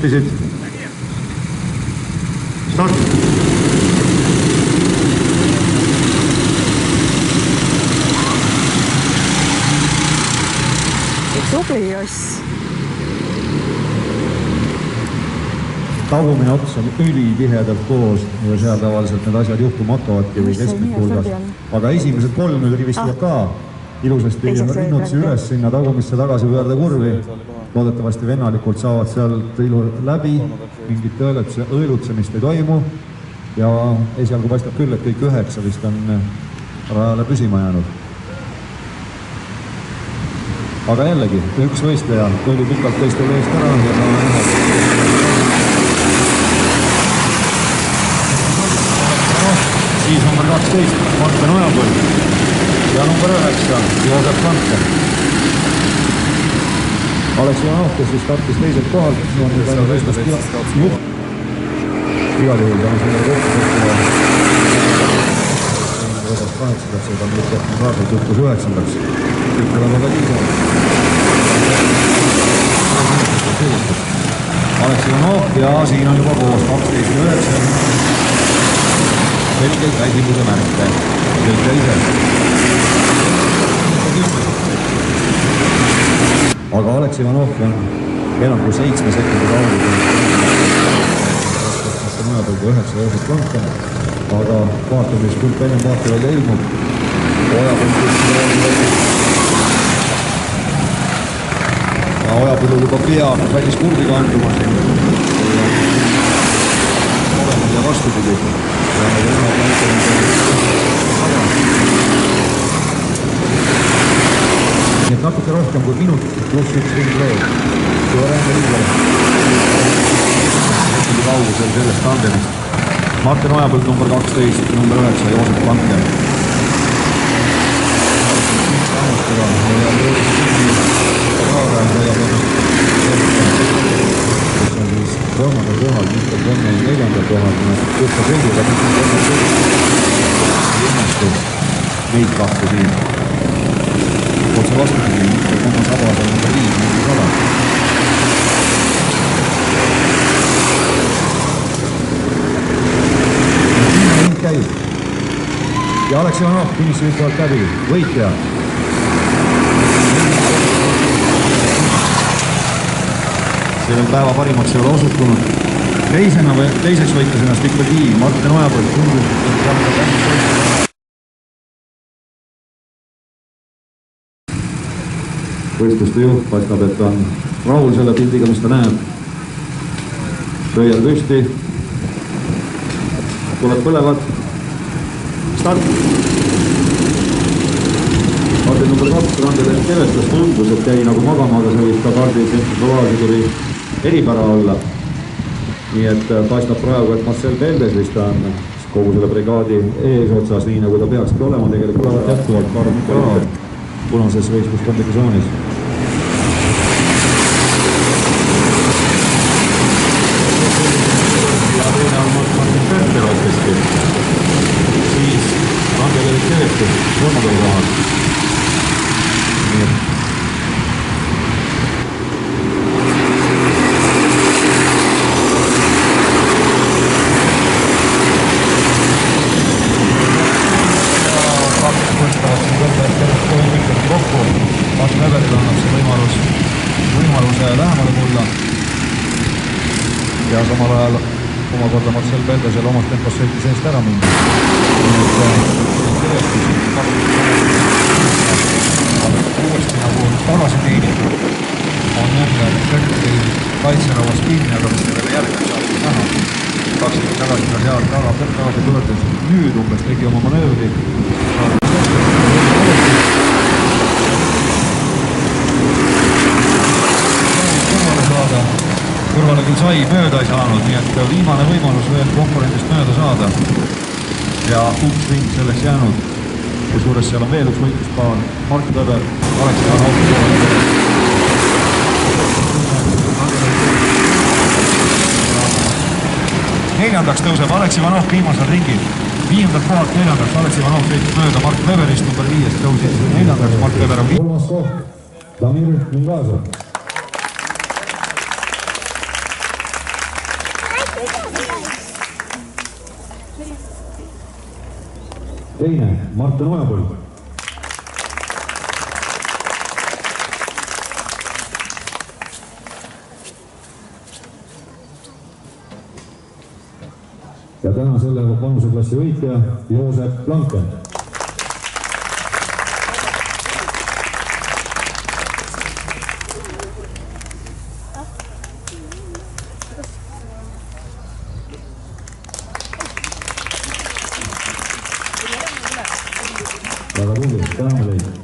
Start! Tubli Joss. Tagumine ots on ülitihedalt koos ja seal tavaliselt need asjad juhtuma hakkavadki või keskmiku hulgas. Aga esimesed 3 nüüd rivistuvad ka ilusasti rinnutsi üles sinna tagumisse tagasi pöörde kurvi. Loodetavasti vennalikult saavad sealt läbi, mingit õelutsemist ei toimu ja esialgu paistab küll, et kõik 9 vist on rajale püsima jäänud. Aga jällegi, üks võistleja tuli pikalt teistele eest ära ja saame näha. Siis number 12, Martin Ojapõld ja number 9, Joosep Kanter. Aleksi Ivanov, kes siis startis teiselt kohalt, on nüüd aina võistlust juht. Igal juhul tänu selle kokkusettele võdab 8, seda on nüüd tehtud raadselt juhtus 9. Kõik on väga liiga. Aleksi Ivanov ja siin on juba koos 12 ja 9. Selgeid väsimuse märke. Kõik teised. Aga Aleksi Ivanov on enam kui 7 sekundi kaugel. Mõjapõlgu 9 Joosep Kanter. Aga vaatame, mis küll enne vaata veel ilmub. Ojapõllu juba peab välis kurvi kanduma siin. Oleme ja vastupidi. Nii et natuke rohkem kui minut pluss 1 ring veel. Suuremne liider. Oli kaugusel sellest tandemist. Martin Ojapõld number 12, number 9, Joosep Kanter. Kolmanda kohal, mitte 4. kohal, kuulta kõigiga, neid kahte siin. Otse vastupidi, mitte oma sabada number 5, number 100. Siin ring käib. Ja Aleksi Ivanov finissi viitvalt läbi, võitja. Sellel päeva parimaks ei ole osutunud. Teiseks võitles ennast ikkagi Martin Ojapõld. Võistluste juht paistab, et on rahul selle pildiga, mis ta näeb. Pöial püsti. Tuleb põlevad. Start! Kaardi number 2 Randele Kelestas tundus, et jäi nagu magama, aga see võib ka kaardi Tsentralaasi tuli eripära olla. Nii et paistab praegu, et Marcel Beldes vist on kogu selle brigaadi eesotsas, nii nagu ta peakski olema. Tegelikult olevat jätkuvalt Karl Mikkel punases võistluskondikasoonis. Ja teine on Martin Pärtevad keskel. Siis Randele Kelestas 3. kohal. Nii et võimaluse lähemale tulla ja samal ajal omakorda Marcel Beldesel omast tempos sõitis eest ära minna. Uuesti nagu tagasi teenitud on jälle Kökki kaitseravas kinni, aga mis sellele järgmine saab näha. Kaksid tagasi ka seal tagasi pöördes. Nüüd umbes tegi oma manöövri. Kõrvale küll sai, mööda ei saanud, nii et viimane võimalus veel konkurendist mööda saada. Ja üks ring selleks jäänud. Kusjuures seal on veel üks võitluspaar. Mark Weber, Aleksi Ivanov. Neljandaks tõuseb Aleksi Ivanov viimasel ringil. 5. kohalt 4. Aleksi Ivanov sõitis mööda Mark Weberist, number 5 tõusis 4. Mark Weber on 5. Kolmas koht, Damir Mingazov. teine Martin Ojapõld. Ja täna selle vanuseklassi võitja Joosep Blanken. Väga tubli, täname teid.